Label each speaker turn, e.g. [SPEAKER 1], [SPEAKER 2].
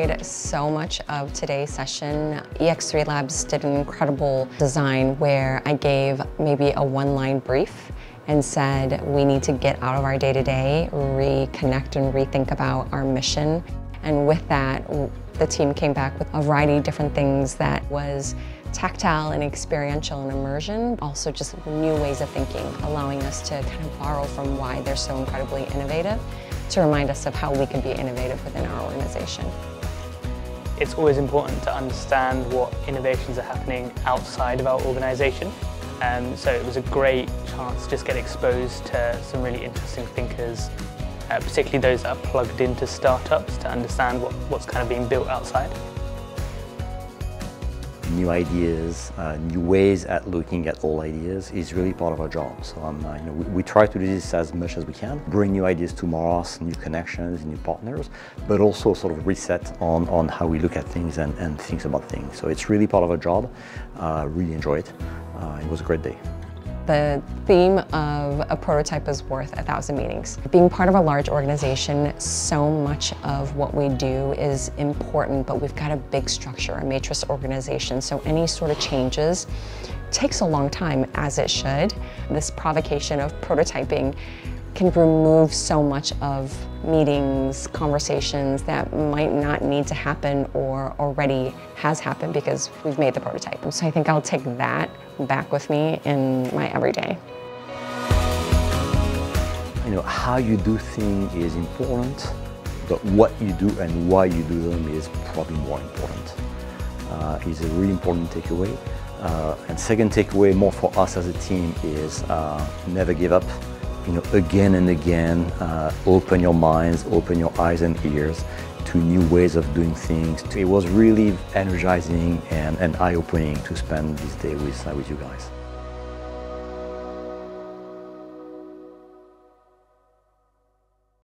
[SPEAKER 1] enjoyed so much of today's session. EX3 Labs did an incredible design where I gave maybe a one-line brief and said we need to get out of our day-to-day, reconnect and rethink about our mission. And with that, the team came back with a variety of different things that was tactile and experiential and immersion, also just new ways of thinking, allowing us to kind of borrow from why they're so incredibly innovative to remind us of how we can be innovative within our organization.
[SPEAKER 2] It's always important to understand what innovations are happening outside of our organization. So it was a great chance to just get exposed to some really interesting thinkers, particularly those that are plugged into startups, to understand what's kind of being built outside.
[SPEAKER 3] New ideas, new ways at looking at old ideas is really part of our job. So we try to do this as much as we can, bring new ideas to Mars, new connections, new partners, but also sort of reset on how we look at things and think about things. So it's really part of our job. Really enjoy it. It was a great day.
[SPEAKER 1] The theme of a prototype is worth 1,000 meetings. Being part of a large organization, so much of what we do is important, but we've got a big structure, a matrix organization, so any sort of changes takes a long time, as it should. This provocation of prototyping can remove so much of meetings, conversations that might not need to happen or already has happened because we've made the prototype. So I think I'll take that back with me in my everyday.
[SPEAKER 3] How you do things is important, but what you do and why you do them is probably more important. Is a really important takeaway. And second takeaway, more for us as a team, is never give up. Again and again, open your minds, open your eyes and ears to new ways of doing things. It was really energizing and eye-opening to spend this day with you guys.